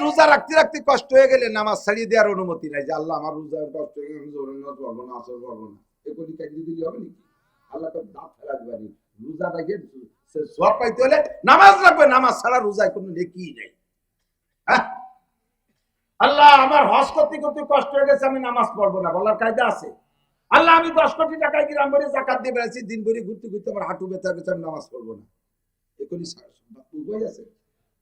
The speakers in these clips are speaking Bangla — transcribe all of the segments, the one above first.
রোজা রাখতে রাখতে কষ্ট হয়ে গেলে নামাজ ছাড়িয়ে দেওয়ার অনুমতি নাই, যে আল্লাহ আমার রোজা কষ্ট হয়ে গেলে পড়বো না, আসর পড়বো না, এগুলি কাজে দিলে হবে নাকি? আল্লাহ তো দাঁত ফেলা দিবানি। রোজা রাখে সব পাইতে হলে নামাজ রাখবে, নামাজ ছাড়া রোজায় কোনো নেকি নেই। হ্যাঁ, আল্লাহ আমার হজ করতে করতে কষ্ট হয়ে গেছে, আমি নামাজ পড়বো না, বলার কায়দা আছে? আল্লাহ আমি 10 কোটি টাকায় গ্রাম ভরে জাকাত দিয়ে বেড়াচ্ছি, দিন ভরে ঘুরতে ঘুরতে আমার হাঁটু ব্যথা গেছে, আমি নামাজ পড়বো না, এগুলি উভয় আছে।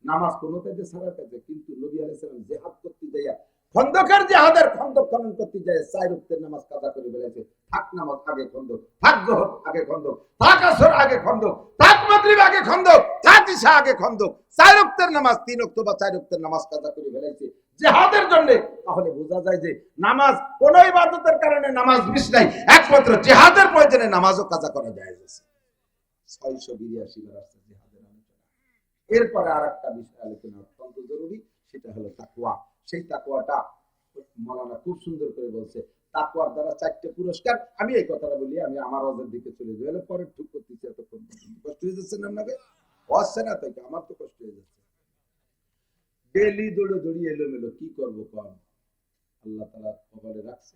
নামাজ কোনো কাজে ছাড়া কাজে। কিন্তু নবী আলাইহিস সালাম জিহাদ করতে যাইয়া খন্দকের জিহাদের খন্দক খনন করতে যায় 4 ওয়াক্তের নামাজ কাজা করে বেড়াইছে। থাক নামাজ আগে খন্দক, থাক যোহর আগে খন্দক, থাক আসর আগে খন্দক, থাক মাগরিব আগে খন্দক, থাক ইশা আগে খন্দক, 4 ওয়াক্তের নামাজ 3 ওয়াক্ত বা 4 ওয়াক্তের নামাজ কাজা করে বেড়াইছে জিহাদের জন্য। তাহলে বোঝা যায় যে নামাজ কোন ইবাদতের কারণে নামাজ মিস নাই, একমাত্র জিহাদের প্রয়োজনে নামাজও কাজা করা যায়। 682 বার আছে জিহাদের আলোচনা। এরপরে আরেকটা বিষয় আলোচনা অত্যন্ত জরুরি, সেটা হলো তাকওয়া। সেই তাকওয়াটা মাওলানা খুব সুন্দর করে বলছে, তাকওয়ার দ্বারা 4টি পুরস্কার। আমি এই কথাটা বলি, আমি আমার ওয়াজের দিকে চলে যাই, পরে ঠিক করতেছি। এতক্ষণ কষ্ট হয়ে যাচ্ছে না আপনাকে? হচ্ছে না তাই? আমার তো কষ্ট হয়ে যাচ্ছে। ডেলি দৌড়ে দৌড়িয়ে এলোমেলো, কি করবো কম? আল্লাহ তাআলা কপালে রাখছে।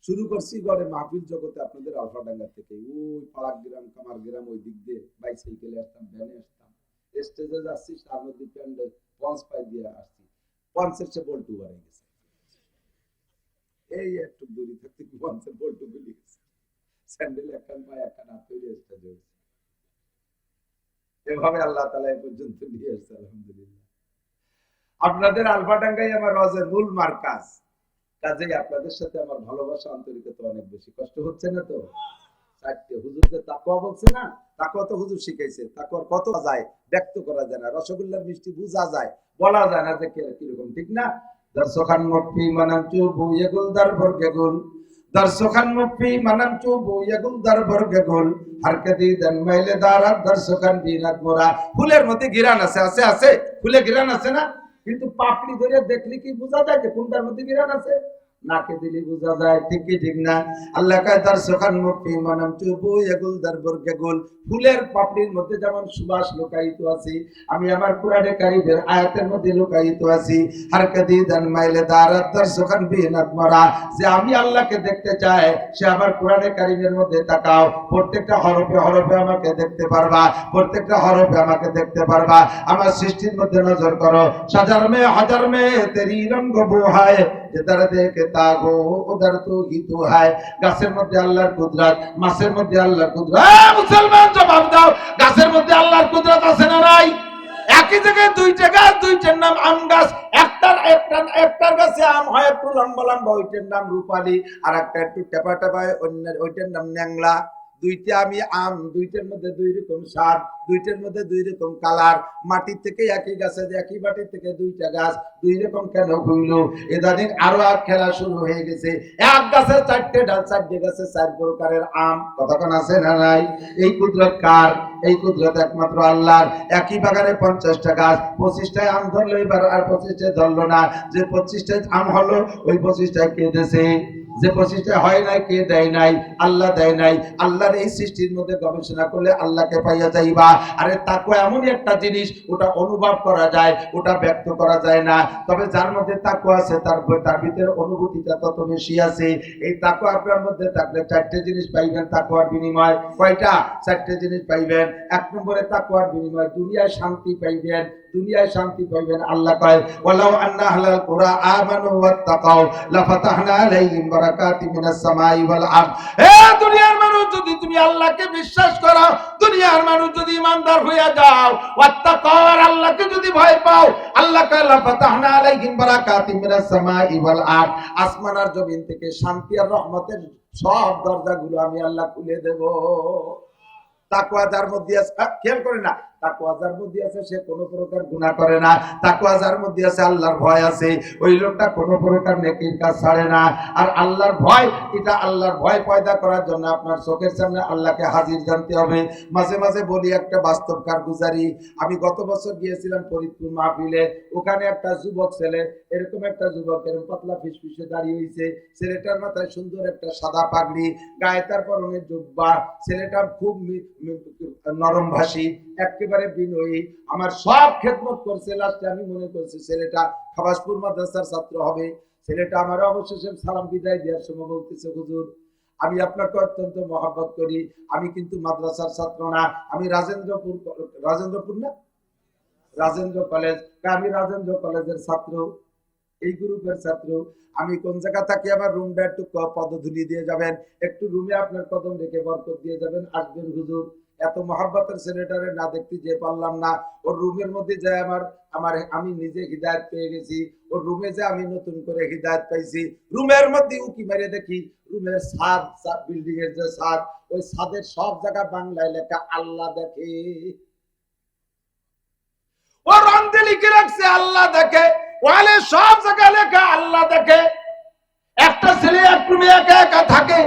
শুরু করছি গড়ে মাহফিল জগতে আপনাদের আলফাডাঙ্গা থেকে, ওই পাড়াক গ্রাম কামার গ্রাম ওই দিক দিয়ে বাইসাইকেলে আসতাম, ভ্যানে আসতাম, স্টেজে যাচ্ছি, তার মধ্যে প্যান্ডে পঞ্চ পাই দিয়ে আসছি, পঞ্চের সে বল্টু বাড়ে গেছে, এই একটু দূরে থাকতে কি পঞ্চের বল্টু গুলি গেছে, স্যান্ডেল একখান পায়ে একখান হাত তৈরি স্টেজে হয়েছে। এভাবে আল্লাহ তাআলা এই পর্যন্ত নিয়ে এসেছে, আলহামদুলিল্লাহ। আপনাদের আলফাডাঙ্গাই আমার ওয়াজের মূল মারকাজ, কাজেই আপনাদের সাথে আমার ভালোবাসা আন্তরিকতা অনেক বেশি। কষ্ট হচ্ছে না তো? 4টে হুজুরদের তাকওয়া বলছে না, তাকওয়া তো হুজুর শিখাইছে। তাকওয়ার কত যায় ব্যক্ত করা যায় না, রসগোল্লার মিষ্টি বোঝা যায়, বলা যায় না যে কিরকম, ঠিক না? দর্শখান মুফি মানামচু বুয়েগুল দরবার গেগুল, দর্শখান মুফি মানামচু বুয়েগুল দরবার গেগুল, হারকাতি দেন মাইলে দারাত দর্শখান বিরাত মোরা। ফুলের মধ্যে গিরান আছে, আছে আছে, ফুলে গিরান আছে না? কিন্তু পাপড়ি ধরে দেখলে কি বোঝা যায় যে কোনটার মধ্যে গিরান আছে? নাকে দিলে বোঝা যায়, ঠিক কি ঠিক না? আল্লাহ কয় দর্শখান মুফি মানামচু বুয়েগুল দরবার গেগুল, ফুলের পাপড়ির মধ্যে যেমন সুবাস লুকায়িত আছে, আমি আমার কোরআনে কারীমের আয়াতের মধ্যে লুকায়িত আছি। হারকাতি দেন মাইলে দারাত দর্শখান বিরাত মোরা। যে আমি আল্লাহকে দেখতে চাই, সে আমার কোরআনে কারীমের মধ্যে তাকাও, প্রত্যেকটা হরফে হরফে আমাকে দেখতে পারবা, প্রত্যেকটা হরফে আমাকে দেখতে পারবা। আমার সৃষ্টির মধ্যে নজর করো, হাজার মে তেরি রঙ্গ বো হায়, যেদার দেখে তাগো উদার তো হি তো হায়। গাছের মধ্যে আল্লাহর কুদরত, মাছের মধ্যে আল্লাহর কুদরত। মুসলমান জবাব দাও, গাছের মধ্যে আল্লাহর কুদরত আছে না নাই? একই জায়গায় 2টা গাছ, 2টার নাম আম গাছ। একটার গাছে আম হয় একটু লম্বা লম্বা, ওইটার নাম রূপালী, আর একটা একটু টেপা টেপা, ওইটার নাম ন্যাংলা। 2টা আমি আম, 2টার মধ্যে 2 রকম স্বাদ, 2টার মধ্যে 2 রকম কালার। মাটির থেকে একই গাছে, একই মাটির থেকে 2টা গাছ 2 রকম কেন হইলো? ইদানিং আরো এক খেলা শুরু হয়ে গেছে, এক গাছে 4টে ডাল, 4টে গাছে 4 প্রকারের আম। কতক্ষণ আছে না নাই? এই কুদরত কার? এই কুদরত একমাত্র আল্লাহর। একই বাগানে 50টা গাছ, 25টায় আম ধরলো এবার, আর 25টায় ধরলো না। যে 25টায় আম হলো, ওই 25টায় কে দিয়েছে? যে 25টা হয় নাই, কে দেয় নাই? আল্লাহ দেয় নাই। আল্লাহর এই সৃষ্টির মধ্যে গবেষণা করলে আল্লাহকে পাইয়া যাইবা। আরে তাকওয়া এমনই একটা জিনিস, ওটা অনুভব করা যায়, ওটা ব্যক্ত করা যায় না। তবে যার মধ্যে তাকওয়া আছে, তার ভিতরে অনুভূতিটা তত বেশি আছে। এই তাকওয়া আপনার মধ্যে থাকলে 4টে জিনিস পাইবেন তাকওয়ার বিনিময়। কয়টা? 4টে জিনিস পাইবেন। 1 নম্বরে তাকওয়ার বিনিময় দুনিয়ায় শান্তি পাইবেন, দুনিয়ায় শান্তি পাইবেন। আল্লাহ কয় ওয়ালাউ আন্না আহলাল কুরা আমানু ওয়াত্তাকাউ লাফাতাহনা আলাইহিম বারাকাতিম মিনাস সামাই ওয়াল আরদ। হে দুনিয়ার মানুষ, যদি তুমি আল্লাহকে বিশ্বাস করো, দুনিয়ার মানুষ যদি ইমানদার হয়ে যাও, ওয়াত্তাকাউ, আল্লাহকে যদি ভয় পাও, আল্লাহ কয় লাফাতাহনা আলাইহিম বারাকাতিম মিনাস সামাই ওয়াল আরদ, আসমান আর জমিন থেকে শান্তি আর রহমতের সব দরজাগুলো আমি আল্লাহ খুলে দেব। তাকওয়া যার মধ্যে আছে, খেয়াল করে না, তাকওয়া যার মধ্যে আছে সে কোনো প্রকার গুনাহ করে না। তাকওয়া যার মধ্যে আছে, আল্লাহর ভয় আছে, ওই লোকটা কোনো প্রকার নেকির কাজ ছাড়ে না। আর আল্লাহর ভয়, এটা আল্লাহর ভয় পয়দা করার জন্য আপনার চোখের সামনে আল্লাহকে হাজির জানতে হবে। মাঝে মাঝে বলি একটা বাস্তব কারগুজারি। আমি গত বছর গিয়েছিলাম ফরিদপুর মাহফিলে, ওখানে একটা যুবক ছেলে, এরকম একটা যুবক, এরকম পাতলা ফিসফিসে দাঁড়িয়ে হয়েছে। ছেলেটার মাথায় সুন্দর একটা সাদা পাগড়ি, গায়ে তার পরনে জুব্বা, ছেলেটার খুব নরম ভাষী, একে একেবারে বিনয়ী, আমার সব খেদমত করছে। লাস্টে আমি মনে করছি ছেলেটা খাবাসপুর মাদ্রাসার ছাত্র হবে। ছেলেটা আমার অবশেষে সালাম বিদায় দেওয়ার সময় বলতেছে, হুজুর আমি আপনাকে অত্যন্ত মহব্বত করি, আমি কিন্তু মাদ্রাসার ছাত্র না, আমি রাজেন্দ্রপুর না রাজেন্দ্র কলেজ, আমি রাজেন্দ্র কলেজের ছাত্র, এই গ্রুপের ছাত্র। আমি কোন জায়গা থাকি, আমার রুমটা একটু পদধূলি দিয়ে যাবেন, একটু রুমে আপনার কদম রেখে বরকত দিয়ে যাবেন, আসবেন হুজুর। এত মহব্বতের ছেলেটারে না দেখতে যে পারলাম না। ওর রুমের মধ্যে যে আমি নিজে হিদায়ত পেয়ে গেছি, ওর রুমে যে আমি নতুন করে হিদায়ত পাইছি। রুমের মধ্যে উকি মেরে দেখি রুমের ছাদ, বিল্ডিং এর যে ছাদ, ওই ছাদের সব জায়গা বাংলায় লেখা আল্লাহ দেখে। ও রং দিয়ে লিখে রাখছে আল্লাহ দেখে, ওয়ালে সব জায়গায় লেখা আল্লাহ দেখে। একটা ছেলে এক রুমে একা একা থাকে,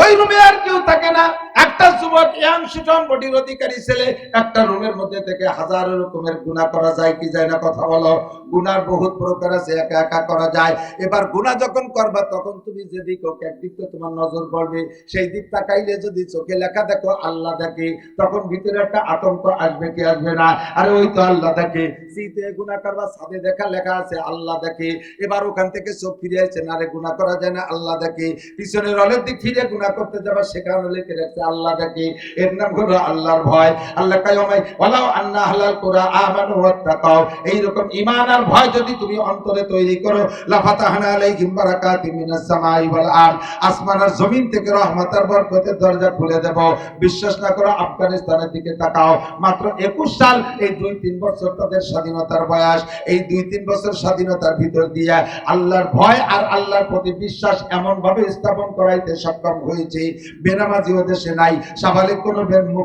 ওই রুমে আর কেউ থাকে না। একটা যুবক ইয়াং শিটন বডির অধিকারী ছেলে, একটা রুমের মধ্যে থেকে হাজারো রকমের গুনাহ করা যায় কি যায় না, কথা বলো। গুনার বহুত প্রকার আছে, একা একা করা যায়। এবার গুনাহ যখন করবা তখন তুমি যেদিক হোক একদিক তো তোমার নজর পড়বে, সেই দিক তাকাইলে যদি চোখে লেখা দেখো আল্লাহ দেখে, তখন ভিতরে একটা আতঙ্ক আসবে কি আসবে না? আরে ওই তো আল্লাহ দেখে। শীতে গুনাহ করবা, ছাদে দেখা লেখা আছে আল্লাহ দেখে। এবার ওখান থেকে চোখ ফিরে আসছে না, রে গুনাহ করা যায় না, আল্লাহ দেখে। পিছনের রলের দিক ফিরে গুনাহ করতে যাবা, সেখানে লিখে রাখছে আল্লাহ দেখে। এর নাম হলো আল্লাহর ভয়। আল্লাহ কায়মাই ওয়ালাউ আন্না আহলাল কুরা আমানু ওয়াত্তাকাও, এইরকম ঈমান আর ভয় যদি তুমি অন্তরে তৈরি করো, লাফাতাহনা আলাইহিম বারাকাতিম মিনাস সামাই ওয়াল আরদ, আসমান আর জমিন থেকে রহমত আর বরকতের দরজা খুলে দেব। বিশ্বাস না করো আফগানিস্তানের দিকে তাকাও, মাত্র 21 সাল, এই 2-3 বছর তাদের স্বাধীনতার বয়স। এই 2-3 বছর স্বাধীনতার ভিতর দিয়ে আল্লাহর ভয় আর আল্লাহর প্রতি বিশ্বাস এমন ভাবে স্থাপন করাইতে সক্ষম হয়েছে, বেনামাজি ও দেশে নাই। সাবালিক কোনো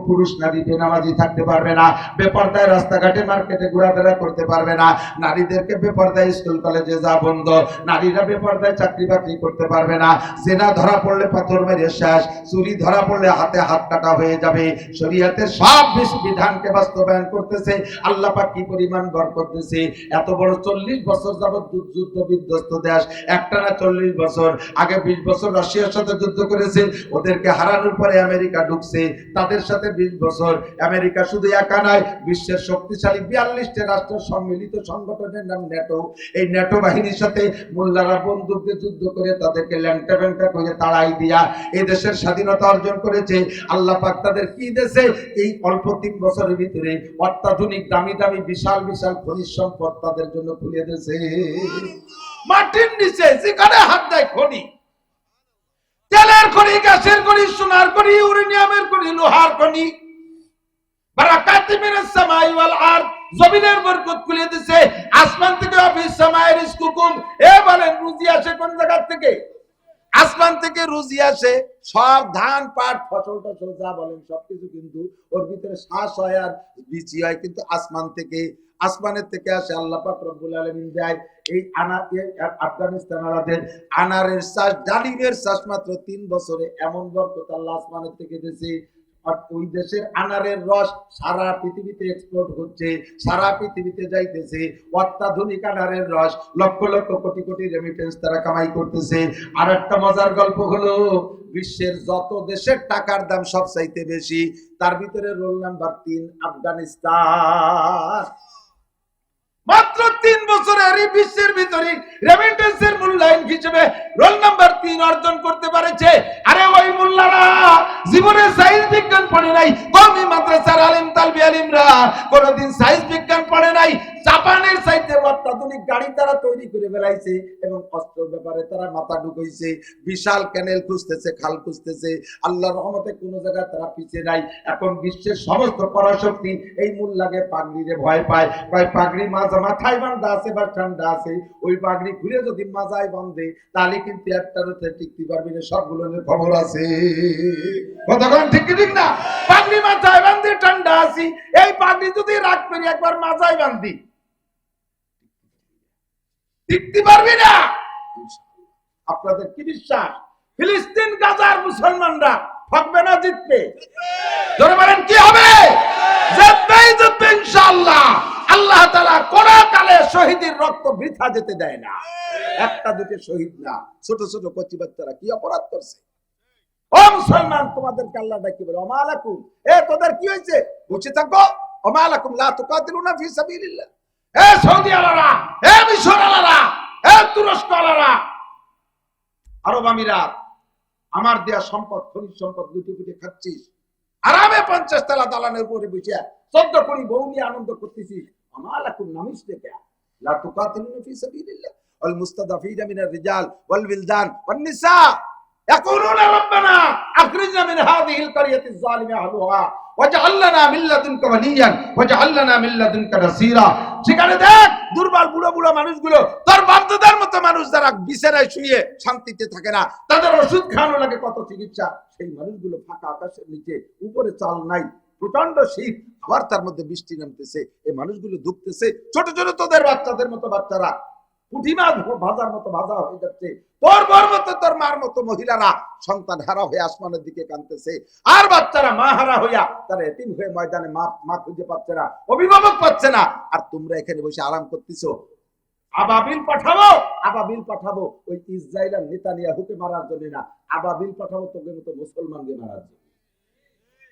পুরুষ নারী বেনামাজি থাকতে পারবে না, বেপরদায় রাস্তাঘাটে মার্কেটে ঘোরাফেরা করতে পারবে না, নারীদেরকে বেপরদায় স্কুল কলেজে যা বন্ধ, নারীরা বেপরদায় চাকরি বাকরি করতে পারবে না। জেনা ধরা পড়লে পাথর মেরে শেষ, চুরি ধরা পড়লে হাতে হাত কাটা হয়ে যাবে। শরীয়তের সব বিধানকে বাস্তবায়ন করতেছে। আল্লাহ পাক কি পরিমাণ বরকত দিয়েছে। এত বড় 40 বছর যাবত যুদ্ধ বিধ্বস্ত দেশ, একটানা 40 বছর। আগে 20 বছর রাশিয়ার সাথে যুদ্ধ করেছে, ওদেরকে হারানোর পরে আমেরিকা ঢুকছে, তাদের সাথে 20 বছর। আমেরিকা শুধু একা নয়, বিশ্বের শক্তিশালী 42টি রাষ্ট্র সম্মিলিত সংগঠনের নাম ন্যাটো। এই ন্যাটো বাহিনীর সাথে মোল্লারা বন্দুক দিয়ে যুদ্ধ করে তাদেরকে ল্যাংটা ব্যাংটা করে তাড়াই দিয়া এই দেশের স্বাধীনতা অর্জন করেছে। আল্লাহ পাক তাদের কি দেশে এই অল্প 3 বছরের ভিতরে অত্যাধুনিক দামি দামি বিশাল বিশাল খনিজ সম্পদ তাদের জন্য খুলে দিয়েছে। মাটির নিচে যেখানে হাত দেয় খনি, তেলের খনি, গ্যাসের খনি, সোনার খনি, ইউরেনিয়ামের খনি, লোহার খনি, বারাকাতিম মিনাস সামাই ওয়াল আরদ, জমিনের বরকত খুলে দিয়েছে। আসমান থেকে অফিস সামায়ের রিজকুকুম, এ বলেন রুজি আসে কোন জায়গা থেকে? আসমান থেকে রুজি আসে। সব ধান পাট ফসল টসল যা বলেন সবকিছু কিন্তু ওর ভিতরে শ্বাস হয় আর বীজ হয় কিন্তু আসমান থেকে। আসমানের থেকে আসে, আল্লাহ পাক রব্বুল আলামিন দেয়। এই আফগানিস্তানের আনারের চাষ, ডালিমের চাষ মাত্র 3 বছরে এমন বরকত আল্লাহ আসমানের থেকে দিয়েছে। আর ওই দেশের আনারের রস সারা পৃথিবীতে এক্সপোর্ট হচ্ছে, সারা পৃথিবীতে যাইতেছে। অত্যাধুনিক আনারের রস, লক্ষ লক্ষ কোটি কোটি রেমিটেন্স তারা কামাই করতেছে। আর একটা মজার গল্প হলো, বিশ্বের যত দেশের টাকার দাম সবচাইতে বেশি, তার ভিতরে রোল নাম্বার 3 আফগানিস্তান। মাত্র 3 বছরের এই বিশ্বের ভিতরে রেমিটেন্সের মূল্যায়ন হিসেবে রোল নাম্বার 3 অর্জন করতে পারেছে। আরে ওই মোল্লারা জীবনে সায়েন্স বিজ্ঞান পড়ে নাই, কওমি মাদ্রাসার আলিম তালবি আলিমরা কোনদিন সায়েন্স বিজ্ঞান পড়ে নাই। জাপানের চাইতে অত্যাধুনিক গাড়ি তারা তৈরি করে ফেলাইছে এবং অস্ত্রের ব্যাপারে তারা মাথা ঢুকাইছে। বিশাল ক্যানেল খুঁজতেছে, খাল খুঁজতেছে। আল্লাহর রহমতে কোনো জায়গায় তারা পিছিয়ে নাই। এখন বিশ্বের সমস্ত পরাশক্তি এই মোল্লাকে পাগড়িরে ভয় পায়। কয় পাগড়ি মাথায় বান্ধা আছে বা ঠান্ডা আছে, ওই পাগড়ি ঘুরে যদি মাজায় বাঁধে তাহলে কিন্তু একটার টিকতে পারবি না। সবগুলোর খবর আছে, কতক্ষণ ঠিক ঠিক না? পাগড়ি মাথায় বান্ধে ঠান্ডা আছি, এই পাগড়ি যদি রাখ করি একবার মাজায় বান্ধি টিকতে পারবি না। আপনাদের কি বিশ্বাস ফিলিস্তিন গাজার মুসলমানরা ঠকবে না, জিতবে? ধরে বলেন কি হবে? জিতবেই জিতবে ইনশাআল্লাহ। আল্লাহ তাআলা কোন কালে শহীদের রক্ত বৃথা যেতে দেয় না। একটা দুটো শহীদ না, ছোট ছোট কচি বাচ্চারা কি অপরাধ করছে? ও মুসলমান, তোমাদেরকে আল্লাহ ডাকি বলে ওমালাকুম, এ তোদের কি হয়েছে? বুঝে থাকো ওমা লাকুম লা তুকাতিলুনা ফি সাবিলিল্লাহ। হে সৌদি আলারা, হে মিশর আলারা, হে তুরস্ক আলারা, আরব আমিরাত, আমার দেয়া সম্পদ, খনিজ সম্পদ লুটে পুটে খাচ্ছিস, আরামে 50 তলা দালানের উপরে বসে 14 কোটি বউ নিয়ে আনন্দ করতেছিস। ওমা লাকুম নামিসতে কে লা তুকাতিলুনা ফি সাবিলিল্লাহ ওয়াল মুস্তাদাফিনা মিনার রিজাল ওয়াল বিলদান ওয়ান নিসা ইয়াকুলুনা রাব্বানা আখরিজনা মিন হাযিহিল ক্বরিয়াতিজ যালিমি আহলুহা ওয়াজআল লানা মিন লাদুনকা ওয়ালিয়ান ওয়াজআল লানা মিন লাদুনকা নাসীরা। সেখানে দেখ দুর্বল বুড়ো বুড়ো মানুষগুলো, তোর বাপদাদার মতো মানুষ যারা বিছানায় শুয়ে শান্তিতে থাকে না, তাদের ওষুধ খাওয়ানো লাগে কত চিকিৎসা, সেই মানুষগুলো ফাঁকা আকাশের নিচে, উপরে চাল নাই, প্রচন্ড শীত, আবার তার মধ্যে বৃষ্টি নামতেছে, এই মানুষগুলো ধুকতেছে, ছোট ছোট তোদের বাচ্চাদের মতো বাচ্চারা পুঁটি মাছ ভাজার মতো ভাজা হয়ে যাচ্ছে, তোর বর মতো তোর মার মতো মহিলারা সন্তান হারা হয়ে আসমানের দিকে কাঁদতেছে, আর বাচ্চারা মা হারা হইয়া তারা এতিম হয়ে ময়দানে মা খুঁজে পাচ্ছে না, অভিভাবক পাচ্ছে না, আর তোমরা এখানে বসে আরাম করতেছো। আবাবিল পাঠাবো ওই ইসরায়েল আর নেতানিয়াহুকে মারার জন্য না, আবাবিল পাঠাবো তোদের মতো মুসলমানকে মারার জন্য।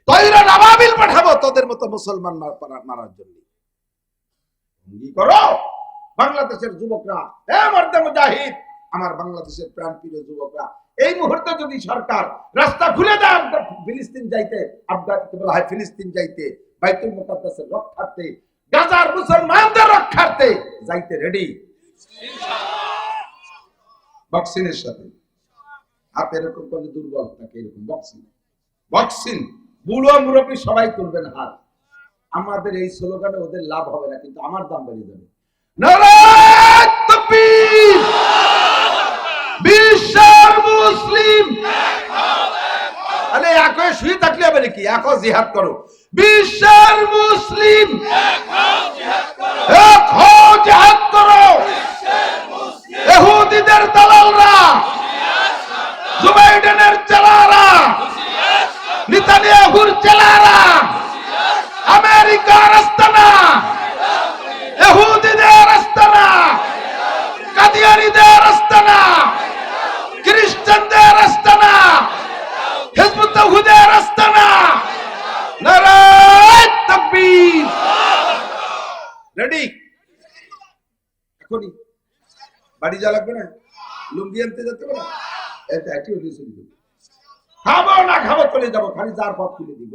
তৈরান আবাবিল পাঠাবো তোদের মতো মুসলমান মারার জন্য। কি করো বাংলাদেশের যুবকরা, হে মর্দে মুজাহিদ, আমার বাংলাদেশের প্রাণপ্রিয় যুবকরা, এই মুহূর্তে যদি সরকার রাস্তা খুলে দেয় ফিলিস্তিন যাইতে, আফগানিস্তান বলা হয় ফিলিস্তিন যাইতে, বাইতুল মুকাদ্দাসের রক্ষার্থে, গাজার মুসলমানদের রক্ষার্থে যাইতে রেডি বক্সিনের সাথে। হাত এরকম করলে দুর্বল থাকে, এরকম বক্সিং বুড়ো মুরব্বী সবাই তুলবেন হাত। আমাদের এই স্লোগানে ওদের লাভ হবে না, কিন্তু আমার দাম বেড়ে যাবে। নারায়ে তাকবীর, বিশ্বের মুসলিম আরে একই শুয়ে থাকলে হবে নাকি? একই জিহাদ করো, বিশ্বের মুসলিম এক হও, জিহাদ করো। ইহুদিদের দালালরা, জো বাইডেনের চেলারা, নেতানিয়াহুর চেলারা, আমেরিকার আস্তানা, ইহুদিদের আস্তানা, কাদিয়ানীদের আস্তানা, খ্রিস্টানদের আস্তানা, হিজবুত তাওহীদের আস্তানা। নারায়ে তাকবীর। রেডি? এখনই বাড়ি যাওয়া লাগবে না, লুঙ্গি আনতে যেতে হবে না, এটা একই হলে শুরু করবে। খাবো না খাবো চলে যাবো, খালি যার পথ তুলে দিব।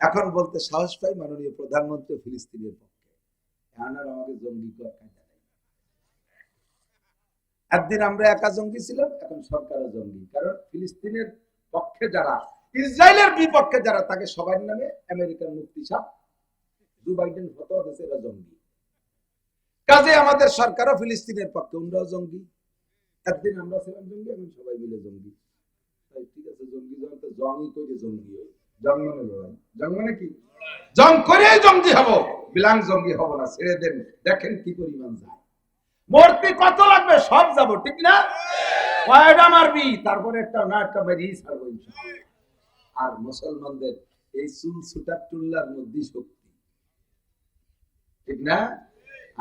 এখন বলতে সাহস পাই মাননীয় প্রধানমন্ত্রী ফিলিস্তিনের পক্ষে, আমাকে জঙ্গি একদিন আমরা একা জঙ্গি ছিলাম, এখন সরকারও জঙ্গি, কারণ ফিলিস্তিনের পক্ষে যারা, ইসরায়েলের বিপক্ষে যারা, তাকে সবার নামে আমেরিকান মুফতি সাহেব জো বাইডেন ফতোয়া দিয়েছে এরা জঙ্গি। কাজে আমাদের সরকারও ফিলিস্তিনের পক্ষে, ওনারাও জঙ্গি। একদিন আমরা ছিলাম জঙ্গি, এখন সবাই মিলে জঙ্গি। ঠিক আছে, জঙ্গি যখন তো জঙ্গি করে জঙ্গি হয়, জং মানে লড়াই, জং মানে কি? জং করে জঙ্গি হবো, বিলাং জঙ্গি হবো না। ছেড়ে দেন, দেখেন কি পরিমাণ যায়। মরতে কত লাগবে, সব যাব, ঠিক না? কয়টা মারবি, তারপরে একটা না একটা মারি ছাড়বো ইনশাআল্লাহ। আর মুসলমানদের এই চুল ছুটার টুল্লার মধ্যে শক্তি, ঠিক না?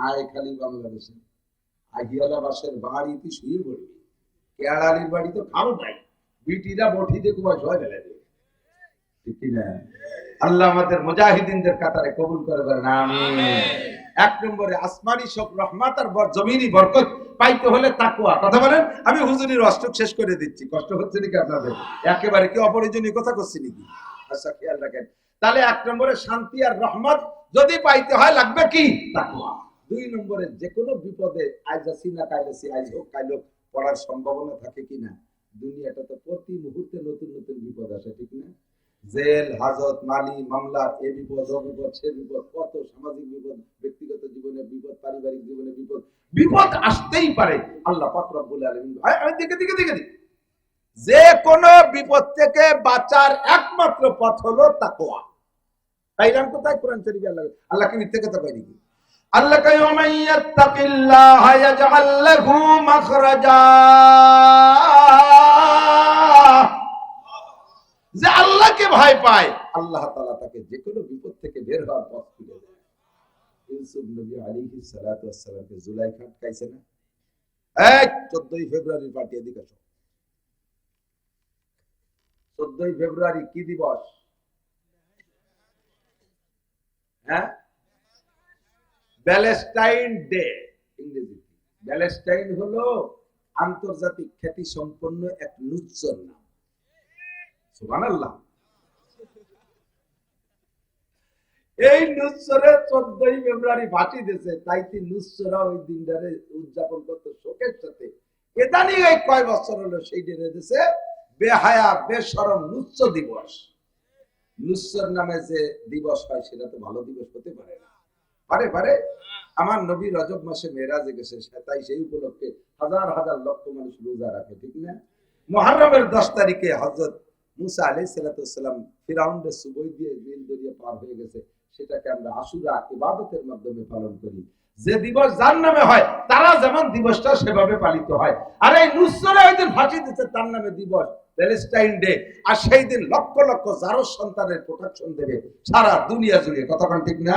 আয় খালি বাংলাদেশে আহিয়ালা বাসের বাড়িতে শুয়ে পড়বি, কেয়াড়ালির বাড়ি তো খাও নাই, বিটিরা বঠিতে কুয়া সবাই ফেলে দেবে, ঠিক না? আল্লাহ আমাদের মুজাহিদিনদের কাতারে কবুল করে বলেন আমিন। এক নম্বরে আসমানি সব রহমত আর জমিনি বরকত পাইতে হলে তাকওয়া। কথা বলেন, আমি হুজুরির অষ্টক শেষ করে দিচ্ছি, কষ্ট হচ্ছে নাকি আপনাদের? একেবারে কি অপরিজনীয় কথা করছি নাকি? আচ্ছা খেয়াল রাখেন। তাহলে এক নম্বরে শান্তি আর রহমত যদি পাইতে হয় লাগবে কি? তাকওয়া। দুই নম্বরে যে কোনো বিপদে আজ আসি না কাইলেছি, আজ হোক কাইল হোক, পড়ার সম্ভাবনা থাকে কিনা? দুনিয়াটা তো প্রতি মুহূর্তে নতুন নতুন বিপদ আসে, ঠিক না? জেল হাজত মালি মামলা, এ বিপদ ও বিপদ সে বিপদ, কত সামাজিক বিপদ, ব্যক্তিগত জীবনে বিপদ, পারিবারিক জীবনে বিপদ, বিপদ আসতেই পারে। আল্লাহ পাক রব্বুল আলামিন দিকে যে কোন বিপদ থেকে বাঁচার একমাত্র পথ হলো তাকওয়া। তাইলাম কোথায়? কোরআন শরীফে আল্লাহ কি মিথ্যে কথা কয় নাকি? আল্লাহ কয় ওমাইয়াত্তাকিল্লাহ ইয়াজআল লাহু মাখরাজা, যে আল্লাহকে ভয় পায় আল্লাহ তাআলা তাকে যে কোনো বিপদ থেকে বের হওয়ার পথ খুলে দেয়। ইউসুফ নবী আলাইহিস সালাতু ওয়াস সালামকে জুলাইখা আটকাইছে না? 14 ফেব্রুয়ারি পাঠিয়ে দিকে 14 ফেব্রুয়ারি কি দিবস? হ্যাঁ, প্যালেস্টাইন ডে ইংরেজিতে। প্যালেস্টাইন হলো আন্তর্জাতিক খ্যাতি সম্পন্ন এক নুচ্চর নাম। সুবহানাল্লাহ। এই নুচ্চরে 14ই ফেব্রুয়ারি ফাঁসি দিয়েছে, তাই নুচ্চরা ওই দিনটারে উদযাপন করতে শোকের সাথে। এদানি এই কয় বছর হলো সেই দিনে দিয়েছে বেহায়া বেশরম নুচ্চ দিবস। নুচ্চর নামে যে দিবস হয় সেটা তো ভালো দিবস হতে পারে না। পারে পারে? আমার নবী রজব মাসে মেরাজে গেছে, তাই সেই উপলক্ষে হাজার হাজার লক্ষ মানুষ রোজা রাখে, ঠিক না? মুহররমের 10 তারিখে হযরত মুসা আলাইহিস সালাম ফিরাউনের সুবই দিয়ে নীল দরিয়া পার হয়ে গেছে, সেটাকে আমরা আশুরা ইবাদতের মাধ্যমে পালন করি। যে দিবস যার নামে হয় তারা যেমন দিবসটা সেভাবে পালিত হয়। আর এই নুসরা ওই দিন ফাঁসি দিচ্ছে, তার নামে দিবস প্যালেস্টাইন ডে। আর সেই দিন লক্ষ লক্ষ জারজ সন্তানের প্রোটেকশন দেবে সারা দুনিয়া জুড়ে। কতক্ষণ ঠিক না?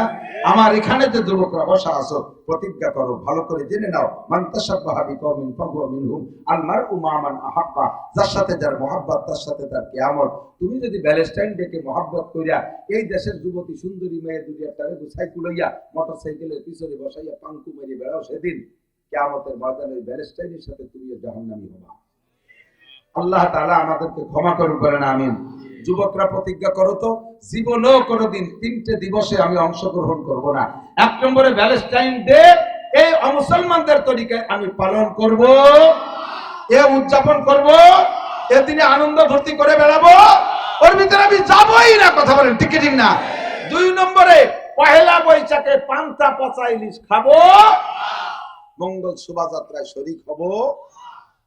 আমার এখানে যে যুবকরা বসা আছো, প্রতিজ্ঞা করো, ভালো করে জেনে নাও, মান তাশাব্বাহা বিকওমিন ফাহুয়া মিনহুম, আল মারউ মা মান আহাব্বা, যার সাথে যার মহব্বত তার সাথে তার কিয়ামত। তুমি যদি প্যালেস্টাইন ডেকে মহব্বত কইরা এই দেশের যুবতী সুন্দরী মেয়ে দুনিয়াটারে গুছাই কুলাইয়া মোটরসাইকেলের পিছনে বসাইয়া পাঙ্কু মেরে বেড়াও, সেদিন কিয়ামতের ময়দানে প্যালেস্টাইনের সাথে তুমিও জাহান্নামী হবা। আল্লাহ তাআলা আমাদেরকে ক্ষমা করুন, বলেন আমিন। যুবকরা প্রতিজ্ঞা করো তো, জীবনেও কোনোদিন 3টে দিবসে আমি অংশগ্রহণ করব না। 1 নম্বরে প্যালেস্টাইন ডে, এই মুসলমানদের তরিকায় আমি পালন করব, এ উদযাপন করব, এদিনে আনন্দ ফুর্তি করে বেড়াবো, ওর ভিতরে আমি যাবই না। কথা বলেন ঠিক কি ঠিক না? 2 নম্বরে পহেলা বৈশাখে পান্তা পচা ইলিশ খাবো, মঙ্গল শোভাযাত্রায় শরীক হব।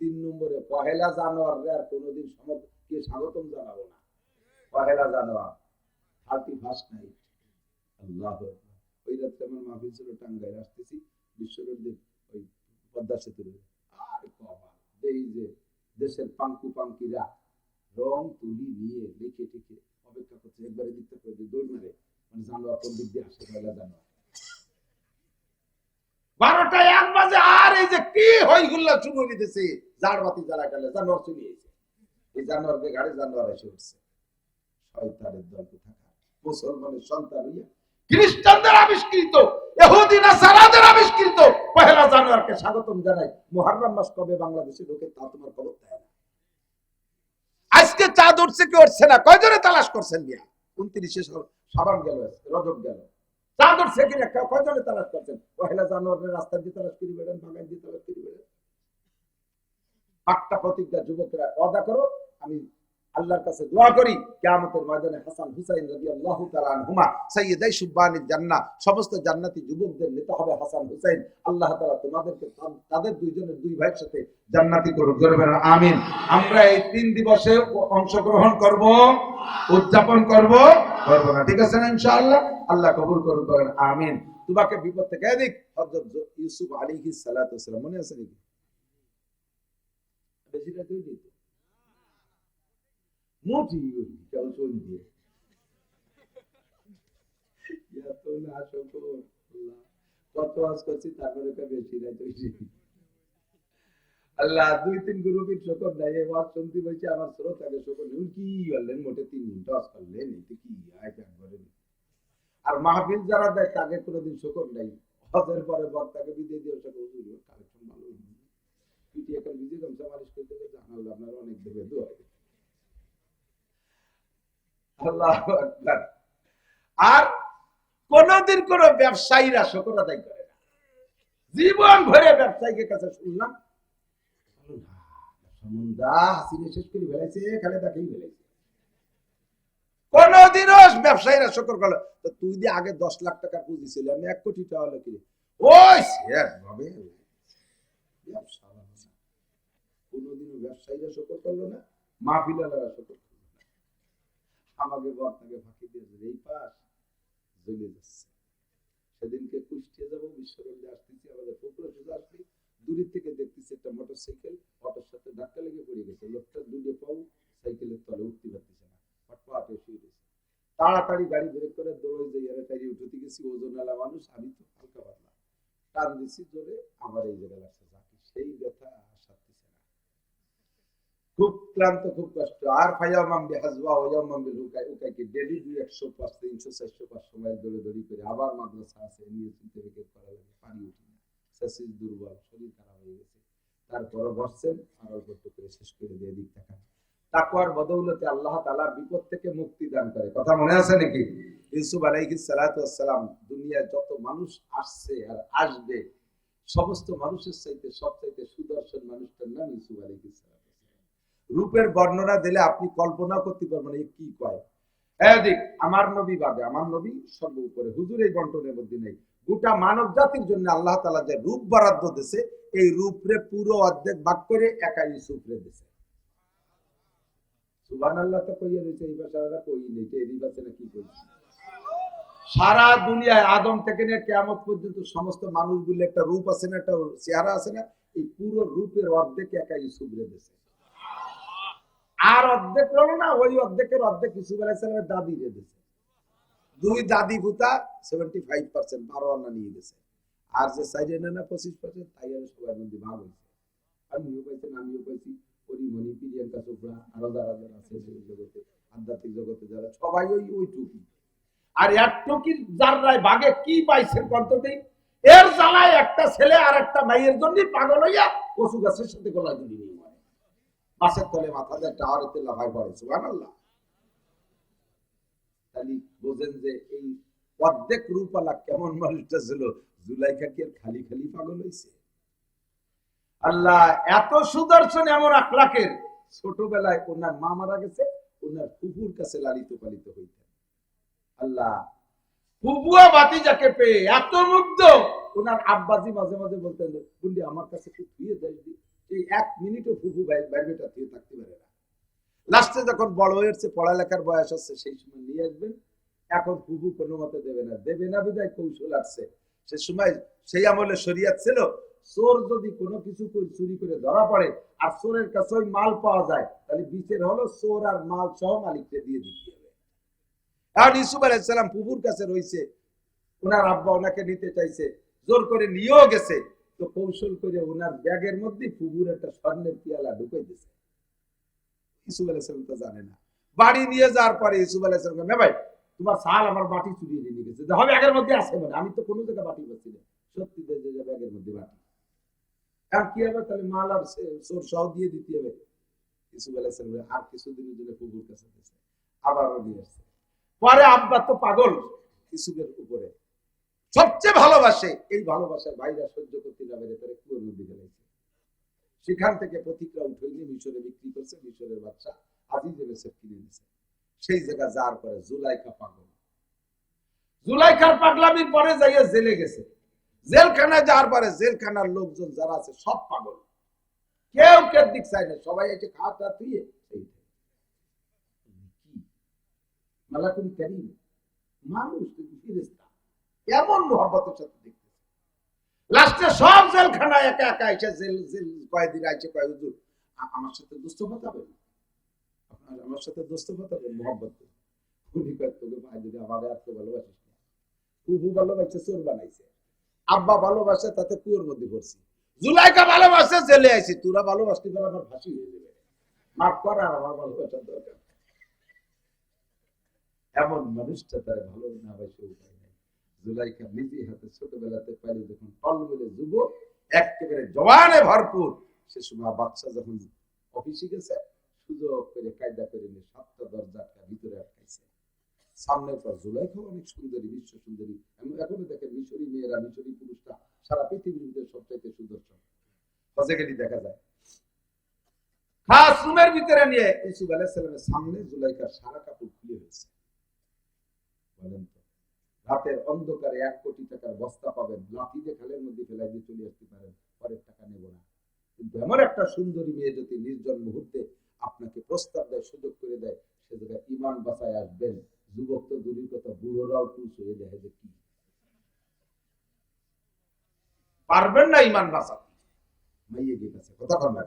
3 নম্বরে পহেলা জানুয়ারি আর কোনোদিন স্বাগতম জানাবো না। পহেলা জানুয়ারি 31st নাইট। আল্লাহু আকবার। ওই রাতে আমার মাহফিল ছিল টাঙ্গাইল, আসতেছি বিশ্বরোডে ওই পদ্মা সেতুর। আর বাবা, এই যে দেশের পাঙ্কু পাঙ্কিরা রং তুলি নিয়ে লিখে টিকে অপেক্ষা করছে, একবারে দিকটা করে দৌড় মারে, মানে জানোয়ার কোন দিক দিয়ে আসে পহেলা জানুয়ারি। 12টা 1 বাজে, আর এই যে কি হইহুল্লা শুরু হয়ে গেছে, জারবাতি জ্বালা গেলে জানোয়ার চলে এসেছে। এই জানোয়ারকে গাড়ি জানোয়ার এসে উঠছে। শয়তানের দল কোথাকার, মুসলমানের সন্তান হইয়া খ্রিস্টানদের আবিষ্কৃত, ইহুদি নাসারাদের আবিষ্কৃত পহেলা জানুয়ারিকে স্বাগতম জানাই। মুহররম মাস কবে বাংলাদেশে ঢোকে তা তোমার খবর দেয় না। আজকে চাঁদ উঠছে কি উঠছে না, কয়জনে তালাশ করছেন মিয়া? 29শে শাবান গেল, রজব গেল, চাঁদ উঠছে কিনা কয়জনে তালাশ করছেন? পহেলা জানুয়ারির রাস্তা দিয়ে তালাশ করি বেড়েন, বাগান দিয়ে তালাশ করি বেড়েন। 8টা প্রতিজ্ঞা যুবকরা ওয়াদা করো। আমি আল্লাহর কাছে দোয়া করি কিয়ামতের ময়দানে হাসান হুসাইন রাদিয়াল্লাহু তাআলা আনহুমা সাইয়্যিদাই শুববানিল জান্নাহ, সমস্ত জান্নাতি যুবকদের নেতা হবে হাসান হুসাইন। আল্লাহ তাআলা তোমাদেরকে তাদের দুইজনের দুই ভাইয়ের সাথে জান্নাতি করুন, করবেন আমিন। আমরা এই 3 দিবসে অংশগ্রহণ করব, উদযাপন করব না? ঠিক আছে না ইনশাআল্লাহ? আল্লাহ কবুল করুন, করেন আমিন। তোমাকে বিপদ থেকে এদিক হযরত ইউসুফ আলাইহিস সালাতু ওয়াস সালাম, মনে আছে নাকি? বেশি রাত হইনি তো, মোটি হইনি, কেমন চল দিয়ে এত না শুকর আল্লাহ, কত আজ করছি, তারপরে বেশি রাত হইছে। আল্লাহ 2-3 গ্রুপের শুকর নাই, এই ওয়াজ শুনতে বলছে আমার শ্রোতাকে শুকর নেই কি বললেন, মোটে 3 ঘন্টা আজ করলেন, এতে কি আয় একবারে। আর মাহফিল যারা দেয় তাকে কোনোদিন শুকর নাই, হজের পরে বক্তাকে বিদায় দিয়ে শুকর হুজুর কালেকশন ভালো হইছে, পিটি এখন বিজে গামছা মালিশ করতে গেছে, আল্লাহ আপনার অনেক দেবে দোয়া। আল্লাহু আকবার। আর কোনদিন কোন ব্যবসায়ীরা শুকর আদায় করে না। জীবন ভরে ব্যবসায়ীকে কাছে শুনলাম কোনদিনও ব্যবসায়ীরা শুকর করলো তো তুই দিয়ে আগে 10 লাখ টাকা পুঁজি ছিল, আমি 1 কোটি টাকা হলো কি ওই শেষ ভাবে কোনদিনও ব্যবসায়ীরা শুকর করলো না, মাহফিলারা শুকর করলো না। আমাকে বক্তাকে ফাঁকি দিয়েছে, এই পাশ জ্বলে যাচ্ছে। সেদিনকে কুষ্টিয়া যাবো, বিশ্বরোডে আসতেছি, আমাদের পুকুরে সোজা আসছি, দূরের থেকে দেখতেছি একটা মোটরসাইকেল অটোর সাথে ধাক্কা লেগে পড়ে গেছে। লোকটা দুটো পাও সাইকেলের তলে উঠতে পারতেছে না, পাটে শুয়ে গেছে। তাড়াতাড়ি গাড়ি ব্রেক করে দৌড়ে যাই, টাইরে উঠতে গেছি, ওজনওয়ালা মানুষ, আমি তো হালকা পাতলা, টান দিছি জোরে, আমার এই জায়গায় লাগছে, সেই ব্যথা সারতেছে না। খুব ক্লান্ত, খুব কষ্ট। আর ফায়ামাম বিহাজওয়া ওয়ায়ামাম বিল উকাইকে ডেইলি 200 300 400 500 মাইল দৌড়ি করে আবার মাদ্রাসা আছে নিয়ে সিনথেটিক করা লাগে, পানি উঠে না, শরীর দুর্বল, শরীর খারাপ হয়ে গেছে। তারপরে বসছেন আর অল্প করে শেষ করে দিয়ে দিক টাকা। তাকওয়ার বদৌলতে আল্লাহ তাআলা বিপদ থেকে মুক্তি দান করে। কথা মনে আছে নাকি? ইউসুফ আলাইহিস সালাতু ওয়াস সালাম, দুনিয়ায় যত মানুষ আসছে আর আসবে সমস্ত মানুষের চাইতে সবচাইতে সুদর্শন মানুষটার নাম ইউসুফ আলাইহিস সালাম। রূপের বর্ণনা দিলে আপনি কল্পনা করতে পারবেন এই কি কয়। এদিক আমার নবী বাদে, আমার নবী সর্বোপরে, হুজুর এই বন্টনের মধ্যে নেই। গোটা মানব জাতির জন্য আল্লাহ তাআলা যে রূপ বরাদ্দ দিয়েছে, এই রূপরে পুরো অর্ধেক ভাগ করে একা ইউসুফরে দিয়েছে। সুবহানাল্লাহ তো কইয়া রয়েছে, এই ভাষাটা কই নেই, এই ভাষাটা কি কইছে? সারা দুনিয়ায় আদম থেকে নিয়ে কিয়ামত পর্যন্ত সমস্ত মানুষগুলো একটা রূপ আছে না, একটা চেহারা আছে না, এই পুরো রূপের অর্ধেক একা ইউসুফরে দিয়েছে। আর অর্ধেক রলো না, ওই অর্ধেকের অর্ধেক ইউসুফ আলাইহিস সালামের দাদি দিয়ে দিয়েছে। দুই দাদি ভূতা 75% 12 আনা নিয়ে গেছে। আর যে সাইডে না 25% তাই আর সবার মধ্যে ভাগ হয়েছে। আমিও পাইছেন, আমিও পাইছি, পরিমণি, প্রিয়াঙ্কা চোপড়া, আরো যারা যারা আছে সেই জগতে, আধ্যাত্মিক জগতে যারা, সবাই ওই টুকি। আর এক টুকির যার রায় ভাগে কি পাইছেন কন্ততেই, এর জ্বালায় একটা ছেলে আর একটা মাইয়ের জন্য পাগল হইয়া কচু গাছের সাথে গলা জড়ি নিয়ে মারে, মাছের তলে মাথা দেয়, টাওয়ারেতে লাফায় পড়ে। সুবহানাল্লাহ। তাহলে বোঝেন যে এই অর্ধেক রূপালা কেমন মানুষটা ছিল। জুলাইখা কি খালি খালি পাগল হয়েছে? আল্লাহ এত সুদর্শন, এমন আখলাকের, ছোটবেলায় ওনার মা মারা গেছে, ওনার ফুফুর কাছে লালিত পালিত হইতেন। আল্লাহ ফুফুয়া ভাতিজাকে পেয়ে এত মুগ্ধ, ওনার আব্বাজি মাঝে মাঝে বলতেন, বুন্ডি আমার কাছে একটু ধুয়ে যাই, এই 1 মিনিটও ফুফু বাইরেটা ধুয়ে থাকতে পারে না। লাস্টে যখন বড় হয়েছে, পড়ালেখার বয়স হচ্ছে, সেই সময় নিয়ে আসবেন। এখন ফুফু কোনো মতে দেবে না বিদায় কৌশল আসছে। সে সময় সেই আমলে শরিয়াত ছিল, চোর যদি কোনো কিছু চুরি করে ধরা পড়ে আর চোরের কাছে ওই মাল পাওয়া যায়, তাহলে বিচার হলো চোর আর মাল সহ মালিককে দিয়ে দিতে হবে। আর ইউসুফ আলাইহিস সালাম ফুফুর কাছে রয়েছে, ওনার আব্বা ওনাকে নিতে চাইছে, জোর করে নিয়েও গেছে, তো কৌশল করে ওনার ব্যাগের মধ্যে ফুফুর একটা স্বর্ণের পিয়ালা ঢুকাই দিয়েছে। ইউসুফ আলাইহিস সালাম তো জানে না। বাড়ি নিয়ে যাওয়ার পরে ইউসুফ আলাইহিস সালাম, ভাই তোমার সাল আমার বাটি চুরিয়ে নিয়ে গেছে, হবে ব্যাগের মধ্যে আছে, মানে আমি তো কোনো জায়গায় বাটি পাচ্ছি না, সত্যি ব্যাগের মধ্যে বাটি। আর কি হবে, তাহলে মাল আর চোর সহ দিয়ে দিতে হবে। ইউসুফ আলাইহিস সালাম আর কিছুদিনের জন্য ফুফুর কাছে গেছে, আবারও নিয়ে আসছে। পরে আব্বা তো পাগল ইউসুফের উপরে, সবচেয়ে ভালোবাসে, এই ভালোবাসার বাইরে সহ্য করতে যাবে, তারা কুয়োর মধ্যে ফেলেছে। সেখান থেকে প্রতিক্রিয়া উঠে মিশরে বিক্রি করছে, মিশরের বাচ্চা আজিজের কিনে নিছে। সেই জায়গা যাওয়ার পরে জুলাইখা পাগল, জুলাইখার পাগলামির পরে যাইয়া জেলে গেছে। জেলখানায় যাওয়ার পরে জেলখানার লোকজন যারা আছে সব পাগল, কেউ কেউ দিক চায় না, সবাই এসে খাওয়া দাওয়া তুইয়ে মালাকুন কারীম, মানুষ ফেরেশতা, এমন মহব্বতের সাথে দেখতেছে। লাস্টে সব জেলখানায় একা একা এসে জেল কয়েদিন আইসে কয়, হুজুর আমার সাথে দুষ্ট হতাবেন, আপনার আমার সাথে দুষ্ট হতাবেন মহব্বত করে। উনি কয়, তোকে ভাই যদি আমার আর তো ভালোবাসিস না, ফুফু ভালোবাসে চোর বানাইছে, আব্বা ভালোবাসে তাতে কুয়োর মধ্যে পড়ছি, জুলাইখা ভালোবাসে জেলে আইছি, তোরা ভালোবাসতে পারে আমার ফাঁসি হয়ে যাবে, মাফ কর, আর আমার ভালোবাসার দরকার। এমন মানুষটা তারা ভালো না বাসে উপায় নাই। জুলাইখা নিজে হাতে ছোটবেলাতে পাইলে যখন টলমলে যুবক, একেবারে জওয়ানে ভরপুর, সে সময় বাচ্চা যখন অফিসে গেছে, সুযোগ করে কায়দা করে নিয়ে 7টা দরজা ভিতরে আটকাইছে। সামনের পর জুলাইখা অনেক সুন্দরী, বিশ্ব সুন্দরী, এখনো দেখেন মিশরি মেয়েরা, মিশরি পুরুষরা সারা পৃথিবীর ভিতরে সবচাইতে সুদর্শন, হজেগেলি দেখা যায়। খাস রুমের ভিতরে নিয়ে ইউসুফ আলাইহিস সালামের সামনে জুলাইখার সারা কাপড় খুলে হয়েছে। বলেন তো, রাতের অন্ধকারে 1 কোটি টাকার বস্তা পাবেন, লাঠি দিয়ে খালের মধ্যে ফেলাই দিয়ে চলে আসতে পারেন, পরের টাকা নেব না। কিন্তু এমন একটা সুন্দরী মেয়ে যদি নির্জন মুহূর্তে আপনাকে প্রস্তাব দেয়, সুযোগ করে দেয়, সে জায়গায় ইমান বাঁচায় আসবেন। যুবক তো দূরের কথা, বুড়োরাও টুস হয়ে দেখে যে কি পারবেন না ইমান বাঁচাতে, মাইয়ে গেছে কথা কন না।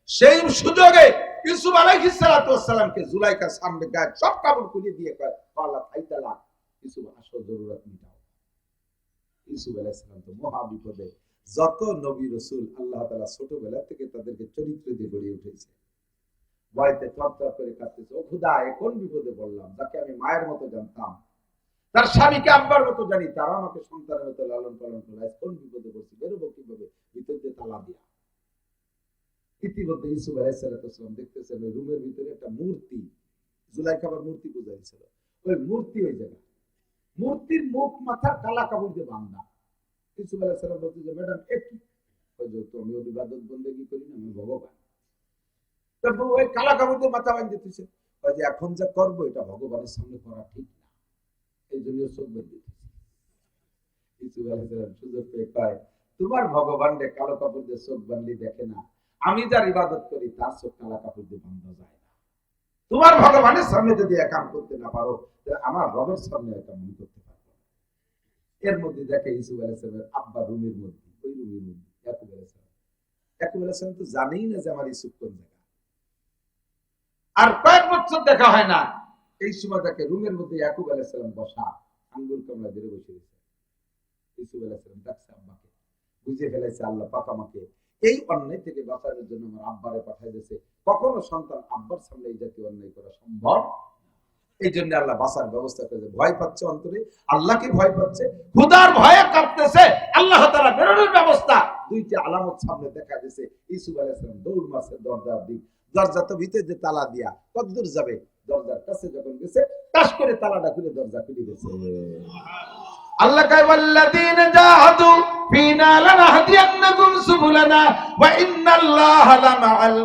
সেই সুযোগে ইউসুফ আলাইহিস সালাতু ওয়াস সালামকে জুলাইখার সামনে গায়ে সব কাপড় খুলে দিয়ে কয়, আল্লাহ তাআলা ইউসুফ আসল জরুরত মিটাও। ইউসুফ আলাইহিস সালাম তো মহা বিপদে। যত নবী রাসূল আল্লাহ তাআলা ছোটবেলা থেকে তাদেরকে চরিত্র দিয়ে গড়ে উঠেছে, ভয়তে থরথর করে কাঁপতেছে, ও খোদা, কোন বিপদে পড়লাম, যাকে আমি মায়ের মতো জানতাম, তার স্বামীকে আব্বার মতো জানি, তারা আমাকে সন্তানের মতো লালন পালন করে, কোন বিপদে পড়ছি, বেরোবো কিভাবে ভিতর দিয়ে তালা দিয়া। ইতিমধ্যে ইউসুফ আলাইহিস সালাম দেখতেছেন ওই রুমের ভিতরে একটা মূর্তি, জুলাইখা আবার মূর্তি পূজা দিয়েছিল, ওই মূর্তি ওই জায়গায়, মূর্তির মুখ মাথা কালা কাপড় দিয়ে বাঁধা। ইউসুফ আলাইহিস সালাম বলতে যে, ম্যাডাম একই, ওই যে তো আমি ইবাদত বন্দেগী করি না, আমি ভগবান, তারপর ওই কালা কাপড় দিয়ে মাথা বাঁধতে দিতেছে, ওই যে এখন যা করবো এটা ভগবানের সামনে করা ঠিক না, এই জন্য চোখ বেঁধে দিতেছে। ইউসুফ আলাইহিস সালাম সুযোগ পেয়ে কয়, তোমার ভগবান রে কালো কাপড় দিয়ে চোখ বাঁধলে দেখে না, আমি যার ইবাদত করি তার চোখ কালা কাপড় দিয়ে বাঁধা যায় না। তোমার ভগবানের সামনে যদি একাম করতে না পারো, তাহলে আমার রবের সামনে একাম করতে পারবো। এর মধ্যে দেখে ইউসুফ আলাইহিস সালামের আব্বা রুমের মধ্যে, ওই রুমের মধ্যে ইয়াকুব আলাইহিস সালাম। ইয়াকুব আলাইহিস সালাম তো জানেই না যে আমার ইউসুফ কোন জায়গা, আর কয়েক বছর দেখা হয় না। এই সময় দেখে রুমের মধ্যে ইয়াকুব আলাইহিস সালাম বসা, আঙ্গুল কামড়া ধরে বসে রয়েছে। ইউসুফ আলাইহিস সালাম ডাকছে আব্বাকে, বুঝে ফেলেছে আল্লাহ পাক আমাকে এই অন্যায় থেকে বাঁচানোর জন্য আমার আব্বারে পাঠিয়ে দিয়েছে। কখনো সন্তান আব্বার সামনে এই জাতীয় অন্যায় করা সম্ভব, এই জন্য আল্লাহ বাঁচার ব্যবস্থা করেছে। ভয় পাচ্ছে অন্তরে, আল্লাহকে ভয় পাচ্ছে, খোদার ভয়ে কাঁপতেছে, আল্লাহ তাআলা বেরোনোর ব্যবস্থা দুইটা আলামত সামনে দেখা দিয়েছে। ইউসুফ আলাইহিস সালাম দৌড় মারছে দরজার দিক, দরজা তো ভিতরে যে তালা দিয়া কতদূর যাবে, দরজার কাছে যখন গেছে টাস করে তালাটা খুলে দরজা খুলে গেছে। আল্লাহ কয়, ওয়াল্লাযীনা জাহাদু ফীনা লানাহদিয়ান্নাকুম সুবুলানা ওয়া ইন্নাল্লাহা লামাআল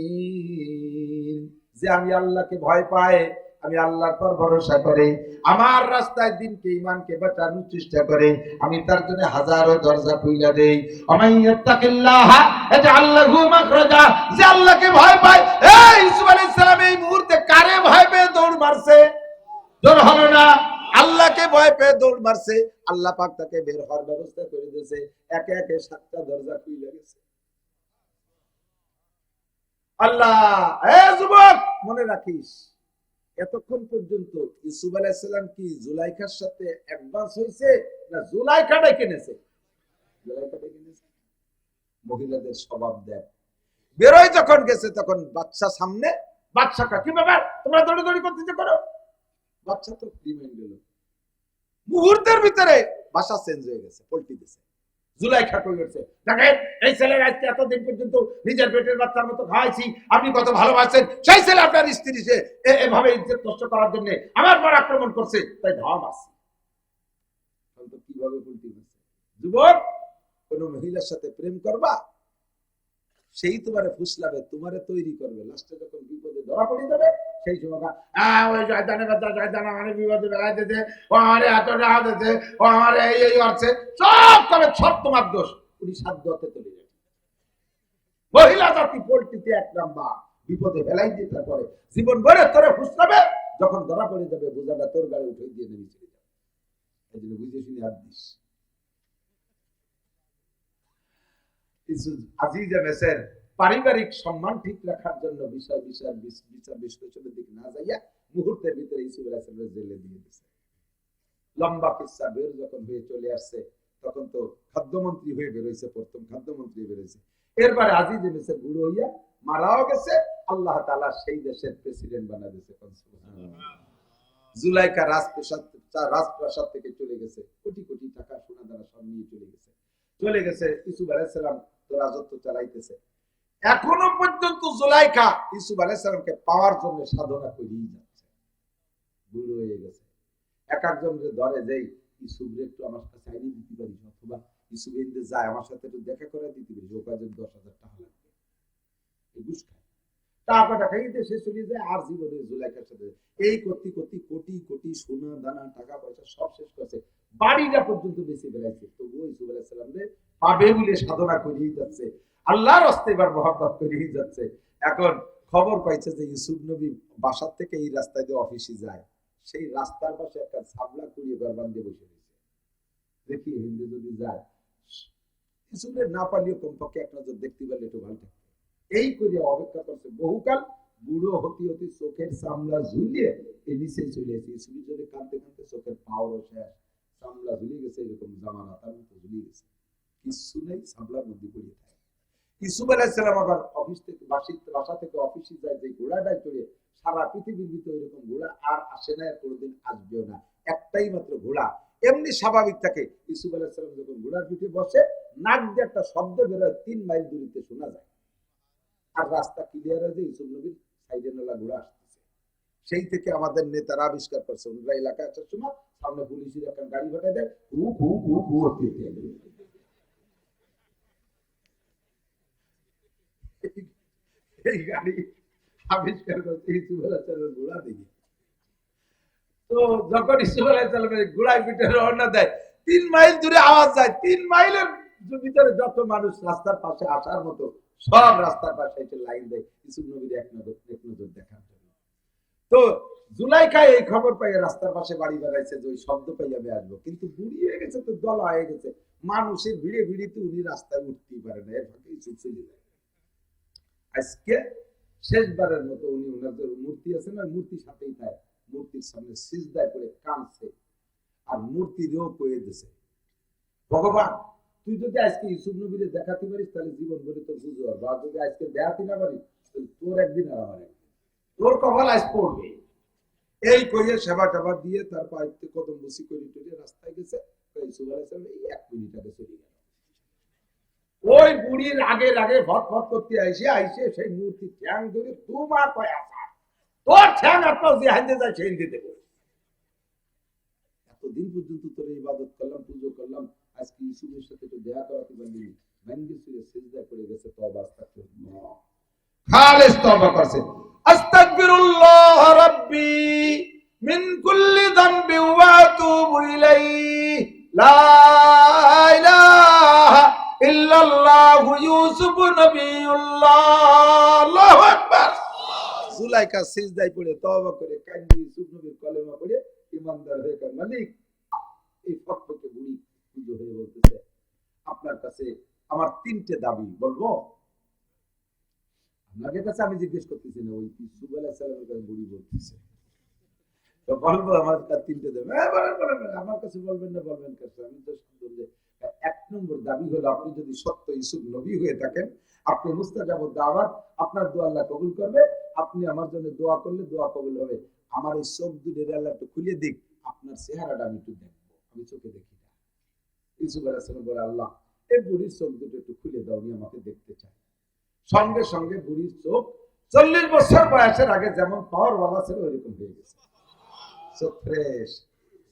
মুহসিনিন। যে আমি আল্লাহকে ভয় পাই, আমি আল্লাহর পর ভরসা করি, আমার রাস্তায় দিনকে ঈমানকে বাঁচানোর চেষ্টা করে, আমি তার জন্য হাজারো দরজা খুলে দেই। আমাইয়াত্তাকিল্লাহা ইয়াজআল লাহু মাখরাজা। যে আল্লাহকে ভয় পায়, এই ইউসুফ আলাইহিস সালাম এই মুহূর্তে কারে ভয় পেয়ে দৌড় মারছে? দৌড় হলো না, আল্লাহকে ভয় পেয়ে দৌড় মারছে। আল্লাহ পাক তাকে বের হওয়ার ব্যবস্থা করে দিয়েছে। একে একে 7টা দরজা খুলে গেছে। আল্লাহ, এ যুবক মনে রাখিস, এতক্ষণ পর্যন্ত ইউসুফ আলাইহিস সালাম কি জুলাইখার সাথে অ্যাডভান্স হয়েছে না জুলাইখা ডেকে এনেছে? জুলাইখা ডেকে এনেছে। মহিলাদের স্বভাব দেখ, বেরোয় যখন গেছে তখন বাচ্চা সামনে, বাচ্চাটা কি ব্যাপার, তোমরা দৌড়াদৌড়ি করতে করো, বাচ্চা তো রিমাইন্ড গেল, মুহূর্তের ভিতরে ভাষা চেঞ্জ হয়ে গেছে, পল্টি দিয়েছে। জুলাইখা কই গেছে, দেখেন এই ছেলের আজকে এতদিন পর্যন্ত নিজের পেটের বাচ্চার মতো খাওয়াইছি, আপনি কত ভালোবাসেন, সেই ছেলে আপনার স্ত্রী সে এভাবে ইজ্জত নষ্ট করার জন্য আমার পর আক্রমণ করছে, তাই ধাওয়া মারছে। কিভাবে পল্টি দিয়েছে? যুবক, কোন মহিলার সাথে প্রেম করবা, সেই তোমারে ফুসলাবে, তোমারে তৈরি করবে, লাস্টে যখন বিপদে ধরা পড়ে যাবে সেই সময় ওই জয়দানের বাচ্চা, জয়দান আমার বিপদে বেড়াই দিতে, ও আমার এত টাকা দিতে, ও আমার এই হচ্ছে, সব কবে সব তোমার দোষ। উনি সাধ্য হতে চলে যাবে। মহিলা জাতি পোল্ট্রিতে 1 নাম্বার, বিপদে বেলাই দিয়ে তারপরে জীবন ভরে তোরে ফুসলাবে, যখন ধরা পড়ে যাবে বোঝাটা তোর গাড়ি উঠে দিয়ে নেমে চলে যাবে। এই জন্য বুঝে শুনে হাত দিস। পারিবারিক সম্মান ঠিক রাখার জন্য বিষয় বিচার বিশ্লেষণের দিকে না যাইয়া মুহূর্তের ভিতরে ইউসুফ আলাইহিস সালাম জেলে দিয়ে দিয়েছে। লম্বা কিসসা বের যখন হয়ে চলে আসছে, তখন তো খাদ্যমন্ত্রী হয়ে বেরোইছে, প্রথম খাদ্যমন্ত্রী বেরোইছে। এরপরে আজিজ মিসর বুড়ো হইয়া মারাও গেছে, আল্লাহ তাআলা সেই দেশের প্রেসিডেন্ট বানায় দিয়েছে। জুলাইখা রাজপ্রাসাদ থেকে চলে গেছে, কোটি কোটি টাকা সোনা দানা সব নিয়ে চলে গেছে। ইউসুফ আলাইহিস সালাম তো রাজত্ব চালাইতেছে। এখনো পর্যন্ত জুলাইখা ইউসুফ আলাইহিস সালামকে পাওয়ার জন্য সাধনা করেই যাচ্ছে। বুড়ো হয়ে গেছে, এক একজনকে ধরে যেই ইউসুফ রে একটু আমার কাছে আইনি দিতে পারিস, অথবা ইউসুফ ইন্দে যায় আমার সাথে একটু দেখা করে দিতে পারিস, ওর কাছে 10,000 টাকা লাগবে। এই ঘুষ খায়, টাকাটা খাইয়ে দেশে চলে যায়, আর জীবনে জুলাইখার সাথে এই কোটি কোটি সোনা দানা টাকা পয়সা সব শেষ করছে, বাড়িটা পর্যন্ত বেঁচে বেড়াইছে। তবুও ইউসুফ আলাইহিস সালাম রে পাবে বলে সাধনা করেই যাচ্ছে, আল্লাহর রাস্তায় এবার মহব্বত করেই যাচ্ছে। এখন খবর পাইছে যে ইউসুফ নবী বাসার থেকে এই রাস্তায় দিয়ে অফিসে যায়, সেই রাস্তার পাশে একটা ছাবলা কুড়িয়ে গরবান দিয়ে বসে রয়েছে। দেখি হিন্দু যদি যায়, ইউসুফের না পারলেও কমপক্ষে এক নজর দেখতে পারলে একটু ভালো থাকবে। এই করে অপেক্ষা করছে বহুকাল, বুড়ো হতে হতে চোখের চামড়া ঝুলিয়ে এই নিচে চলে এসে ইউসুফ যদি কাঁদতে কাঁদতে চোখের পাওয়ারও শেষ, চামড়া ঝুলিয়ে গেছে, এরকম জামা রাতার মতো ঝুলিয়ে গেছে, কিছু নেই, চামড়ার মধ্যে পড়িয়ে থাকে। ইউসুফ আলাইহিস সালাম আবার অফিস থেকে বাসা থেকে অফিসে যায়, যে ঘোড়াটায় চড়ে সারা পৃথিবীর ভিতরে এরকম ঘোড়া আর আসে না, কোনোদিন আসবেও না, একটাই মাত্র ঘোড়া। এমনি স্বাভাবিক থাকে। ইউসুফ আলাইহিস সালাম যখন ঘোড়ার পিঠে বসে, নাক দিয়ে একটা শব্দ বেরোয় 3 মাইল দূরত্বে শোনা যায়, আর রাস্তা ক্লিয়ার হয়ে যায়, ইউসুফ নবীর সাইডে নালা ঘোড়া আসতেছে। সেই থেকে আমাদের নেতারা আবিষ্কার করছে, ওনারা এলাকায় আসার সময় সামনে পুলিশের একটা গাড়ি ঘটায় দেয়, হু হু হু হু এই গাড়ি আবিষ্কার করছে ইউসুফ আলাইহিস সালামের ঘোড়া দেখে। তো যখন ইউসুফ আলাইহিস সালামের ঘোড়ায় পিঠে রওনা দেয়, 3 মাইল দূরে আওয়াজ যায়, 3 মাইলের ভিতরে যত মানুষ রাস্তার পাশে আসার মতো সব রাস্তার পাশে এসে লাইন দেয় ইউসুফ নবীর এক নজর দেখার জন্য। তো জুলাইখা এই খবর পাই রাস্তার পাশে বাড়ি বানাইছে যে ওই শব্দ পাই আমি আসবো, কিন্তু বুড়ি হয়ে গেছে, তো দলা হয়ে গেছে, মানুষের ভিড়ে ভিড়িতে উনি রাস্তায় উঠতেই পারে না, এর ফাঁকে ইউসুফ চলে যায়। আজকে শেষবারের মতো উনি ওনার যে মূর্তি আছে না, মূর্তির সাথেই থাকে, মূর্তির সামনে সিজদায় করে কাঁদছে, আর মূর্তিরও কয়ে দিছে, ভগবান তুই যদি আজকে ইউসুফ নবীরে দেখাতে পারিস তাহলে জীবন ভরে তোর বুঝতে পারবো, আর যদি আজকে দেখাতে না পারিস তাহলে তোর একদিন আর আমার একদিন, তোর কপাল আজ পড়বে। এই কইয়ে সেবা টেবা দিয়ে তার পাইতে কদম বসি করে টুরে রাস্তায় গেছে। ইউসুফ আলাইহিস সালাম এই 1 মিনিট আগে চলে গেল। ওই বুড়ির আগে আগে ভট ভট করতে আইসে সেই মূর্তি ঠ্যাং ধরে দুমা কয় আসা, তোর ঠ্যাং আর তোর যে হাইতে যায় সেই দিতে বলে, এতদিন পর্যন্ত তোর ইবাদত করলাম, পুজো করলাম, আজকে ইউসুফের সাথে তো দেখা করাতে পারলি, ভেঙ্গে চুরে সিজদা করে গেছে, তওবা আস্তাগফিরুল্লাহ, খালিস তওবা করছে, আস্তাগফিরুল্লাহ রাব্বি মিন কুল্লি যামবি ওয়া আতুবু ইলাইহি লা ইলাহা ইল্লাল্লাহু ইউসুফ নবিয়ুল্লাহ, আল্লাহু আকবার। জুলাইখা সিজদায় পড়ে তওবা করে কান্দি ইউসুফ নবীর কলেমা পড়ে ইমানদার হয়ে গেল। মালিক এই ফটফটে বুড়ি পুজো হয়ে বলতেছে, আপনার কাছে আমার 3টে দাবি বলবো। আপনাদের কাছে আমি জিজ্ঞেস করতেছি না, ওই ইউসুফ আলাইহিস সালামের কাছে বুড়ি বলতেছে, তো বলবো আমার কাছে 3টে দাবি। বলেন আমার কাছে বলবেন না, বলবেন কাছে, আমি তো বললে 1 নম্বর দাবি হলো আপনি যদি সত্য ইউসুফ নবী হয়ে থাকেন, আপনি মুস্তাজাব দাওয়াত, আপনার দোয়া আল্লাহ কবুল করবে, আপনি আমার জন্য দোয়া করলে দোয়া কবুল হবে। আমার এই চোখ দুটো আল্লাহ একটু খুলে দিক, আপনার চেহারাটা আমি একটু দেখবো, আমি চোখে দেখি না। ইউসুফ আলাইহিস সালাম বলে, আল্লাহ এই বুড়ির চোখ দুটো একটু খুলে দাও, উনি আমাকে দেখতে চায়। সঙ্গে সঙ্গে বুড়ির চোখ 40 বছর বয়সের আগে যেমন পাওয়ার ওয়ালা ছিল ওইরকম হয়ে গেছে, চোখ ফ্রেশ।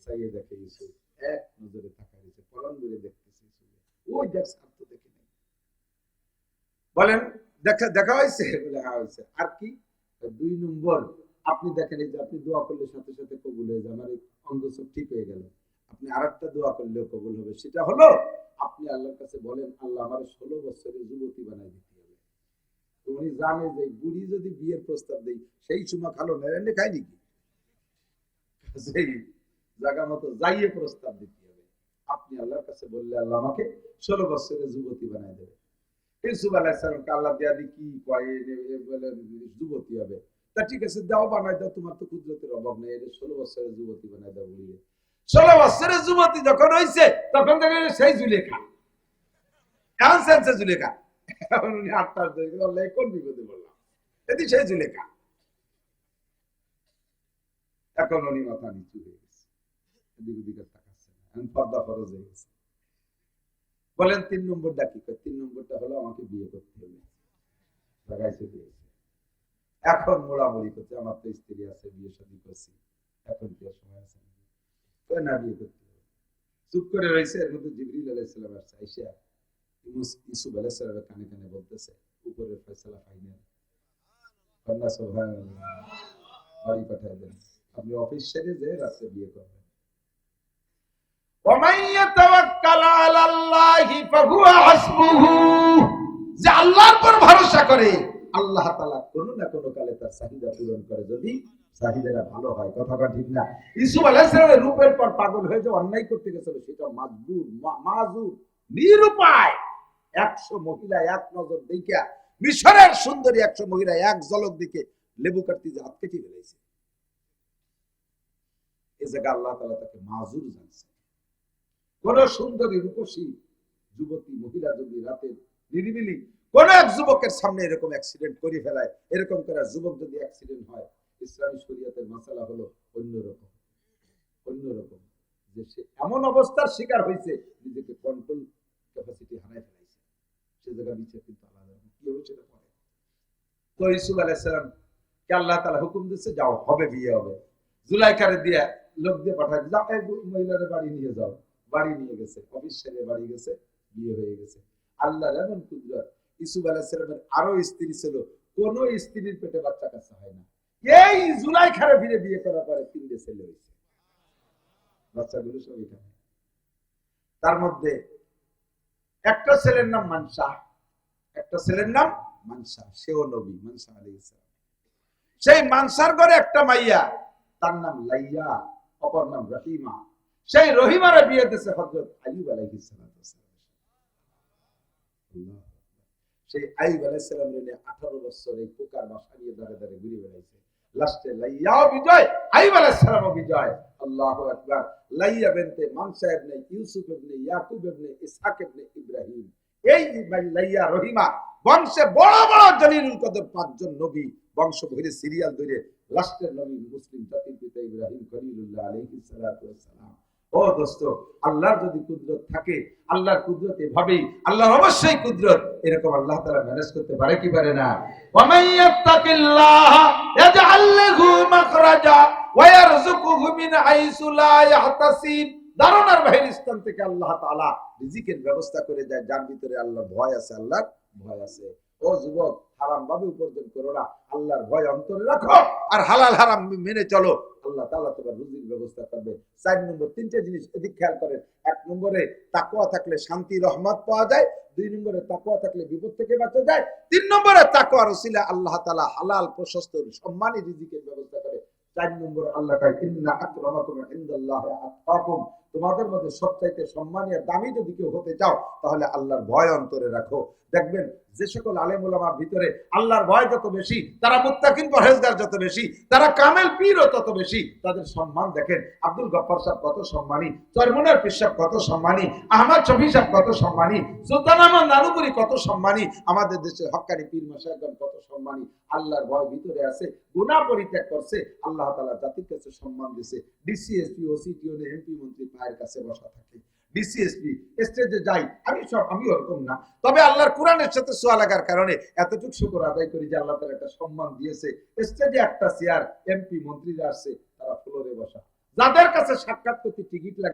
চাইয়ে দেখে ইউসুফ, এক নজরে তাকায় দিয়েছে, পলন করে দেখতেছে, ওই দেখ সার তো দেখে নেই। বলেন দেখা হয়েছে? বলে হ্যাঁ হয়েছে। আর কি? 2 নম্বর, আপনি দেখেন এই যে আপনি দোয়া করলে সাথে সাথে কবুল হয়ে যায়, আমার এই অন্ধ চোখ ঠিক হয়ে গেল, আপনি আরেকটা দোয়া করলেও কবুল হবে, সেটা হলো আপনি আল্লাহর কাছে বলেন, আল্লাহ আমার 16 বছরের যুবতী বানাই দিতে হবে। উনি জানে যে বুড়ি যদি বিয়ের প্রস্তাব দেই সেই সময় খালো না, এনে খাই নাকি, সেই জায়গা মতো যাইয়ে প্রস্তাব দিতে হবে। আপনি আল্লাহর কাছে বললে আল্লাহ আমাকে 16 বছরের যুবতী বানাই দেবে। ইউসুফ আলাইহিস সালামকে আল্লাহ দেয়া দি কি কয়, বলে যুবতী হবে। তা ঠিক আছে দাও, বানাই দাও, তোমার তো কুদরতের অভাব নেই, 16 বছরের যুবতী বানাই দাও বলিয়ে 16 বছরের যুবতী যখন হইছে তখন থেকে সেই জুলেখা, এখন সেন্সে জুলেখা, এখন উনি 8 ধরে আল্লাহ কোন বিপদে বললাম, এটি সেই জুলেখা। এখন উনি মাথা নিচু হয়ে গেছে, এদিক ওদিকে তাকাচ্ছে না, এখন পর্দা ফরজ হয়ে গেছে। বলেন 3 নম্বরটা কি? 3 নম্বরটা হলো আমাকে বিয়ে করতে হবে, লাগাইছে দিয়েছে। এখন মোড়ামুড়ি করছে, আমার তো স্ত্রী আছে, বিয়ে শাদী করছি, এখন কি সময় আছে না বিয়ে করতে হবে, চুপ করে রয়েছে। এর মধ্যে জিবরিল আলাইহিস সালাম আসছে, আইসা ইউসুফ আলাইহিস সালামের কানে কানে বলতেছে, উপরের ফয়সালা ফাইনাল, আল্লাহ সুবহানাল্লাহ, বাড়ি পাঠিয়ে দেন, আপনি অফিস ছেড়ে যে রাতে বিয়ে করবেন। ওয়ামান ইয়াতাওয়াক্কাল আলাল্লাহি ফাহুয়া হাসবুহু, যে আল্লাহর উপর ভরসা করে আল্লাহ তাআলা কোনো না কোনো কালে তার চাহিদা পূরণ করে, যদি চাহিদাটা ভালো হয়। কথাটা ঠিক না? ইউসুফ আলাইহিস সালামের রূপের পর পাগল হয়ে যে অন্যায় করতে গেছিল, সেটা মাজবুর মাজুর নিরুপায় 100 মহিলা এক নজর দেখিয়া, মিশরের সুন্দরী 100 মহিলা এক ঝলক দিকে লেবু কাটতে যে হাত কেটে ফেলেছে। এই জায়গা আল্লাহ তাআলা তাকে মাজুর জানছে। কোন সুন্দরী রূপসী যুবতী মহিলা যদি রাতে নিরিবিলি কোন এক যুবকের সামনে এরকম অ্যাক্সিডেন্ট করে ফেলায়, এরকম করে যুবক যদি অ্যাক্সিডেন্ট হয়, ইসলামী শরীয়তের মাসালা হলো অন্যরকম। যে সে এমন অবস্থার শিকার হয়েছে, নিজেকে কন্ট্রোল ক্যাপাসিটি হারাই ফেলাইছে, সে জায়গা বিচার কিন্তু আলাদা কি হবে সেটা পরে। তো ইউসুফ আলাইহিস সালাম কে আল্লাহ তাআলা হুকুম দিচ্ছে, যাও, হবে, বিয়ে হবে। জুলাইখারে দিয়ে লোক দিয়ে পাঠায়, যাও এই মহিলারে বাড়ি নিয়ে যাও। বাড়ি নিয়ে গেছে, অফিস ছেড়ে বাড়ি গেছে, বিয়ে হয়ে গেছে। আল্লাহর এমন কুদরত, ইউসুফ আলাইহিস সালামের আরো স্ত্রী ছিল, কোন স্ত্রীর পেটে বাচ্চা কাচ্চা হয় না। এই জুলাইখারে ফিরে বিয়ে করার পরে 3টে ছেলে হয়েছে, বাচ্চাগুলো সব এখানে। তার মধ্যে একটা ছেলের নাম মানসা, সেও নবী, মানসা আলাইহিস সালাম। সেই মানসার ঘরে একটা মাইয়া, তার নাম লাইয়া, অপর নাম রহিমা। সেই রহিমারে বিয়ে দিয়েছে হযরত আইয়ুব আলাইহিস সালাম। সেই আইয়ুব আলাইহিস সালামের নিয়ে 18 বছর এই পোকার বাসা নিয়ে দাঁড়ে দাঁড়ে ঘুরে বেড়াইছে। লাস্টে লাইয়াও বিজয়, আইয়ুব আলাইহিস সালামও বিজয়। আল্লাহু আকবার। লাইয়া বিনতে মানসা ইবনে ইউসুফ ইবনে ইয়াকুব ইবনে ইসহাক ইবনে ইব্রাহিম। এই লাইয়া রহিমা বংশে বড় বড় জলিলুল কদর 5 জন নবী, বংশ ধরে সিরিয়াল ধরে লাস্টের নবী মুসলিম জাতির পিতা ইব্রাহিম খলিলুল্লাহ আলাইহিস সালাতু ওয়াস সালাম। ও দোস্ত, আল্লাহর যদি কুদরত থাকে, আল্লাহর কুদরত এভাবেই, আল্লাহর অবশ্যই কুদরত, এরকম আল্লাহ তাআলা ম্যানেজ করতে পারে কি পারে না? ওয়া মাইয়াত্তাকিল্লাহ ইয়াজআল লাহু মাখরাজা ওয়া ইয়ারযুকুহু মিন হাইসু লা ইয়াহতাসিব। ধারণার বাহির স্থান থেকে আল্লাহ তাআলা রিজিকের ব্যবস্থা করে দেয়, যার ভিতরে আল্লাহর ভয় আছে, আল্লাহর ভয় আছে। ও যুবক, হারাম ভাবে উপার্জন করো না, আল্লাহর ভয় অন্তরে রাখো, আর হালাল হারাম মেনে চলো, আল্লাহ তাআলা তোমার রুজির ব্যবস্থা করবে। 4 নম্বর 3টে জিনিস এদিক খেয়াল করেন। 1 নম্বরে তাকওয়া থাকলে শান্তি রহমত পাওয়া যায়, 2 নম্বরে তাকওয়া থাকলে বিপদ থেকে বাঁচা যায়, 3 নম্বরে তাকওয়ার ওসিলা আল্লাহ তাআলা হালাল প্রশস্ত সম্মানী রিজিকের ব্যবস্থা করে। 4 নম্বর আল্লাহ কয়, ইন্না আকরামাকুম ইনদাল্লাহি আতকাকুম। তোমাদের মধ্যে সবচাইতে সম্মানী আর দামি যদি কেউ হতে চাও, তাহলে আল্লাহর ভয় অন্তরে রাখো। দেখবেন যে সকল আলেম ওলামার ভিতরে আল্লাহর ভয় যত বেশি, তারা মুত্তাকিন পরহেজগার যত বেশি, তারা কামেল পীরও তত বেশি, তাদের সম্মান দেখেন। আব্দুল গফফার সাহেব কত সম্মানী, চরমুনার পীর সাহেব কত সম্মানী, আহমদ শফি সাহেব কত সম্মানী, সুলতান আহমদ নানুপুরি কত সম্মানী, আমাদের দেশের হক্কানি পীর মাশায়েখগণ কত সম্মানী। আল্লাহর ভয় ভিতরে আছে, গুনাহ পরিত্যাগ করছে, আল্লাহ তাআলা জাতির কাছে সম্মান দিয়েছে। ডিসিএসপি, ওসিটি, এমপি, মন্ত্রী পায়ের কাছে বসা থাকে। ডিসিএসপি স্টেজে যাই, আমি ওরকম না, তবে আল্লাহর কোরআনের সাথে সোয়া লাগার কারণে এতটুকু শুকর আদায় করি যে আল্লাহ তাআলা একটা সম্মান দিয়েছে। স্টেজে একটা চেয়ার, এমপি মন্ত্রীরা আসছে, তারা ফ্লোরে বসা, যাদের কাছে সাক্ষাৎ করতে টিকিট লাগে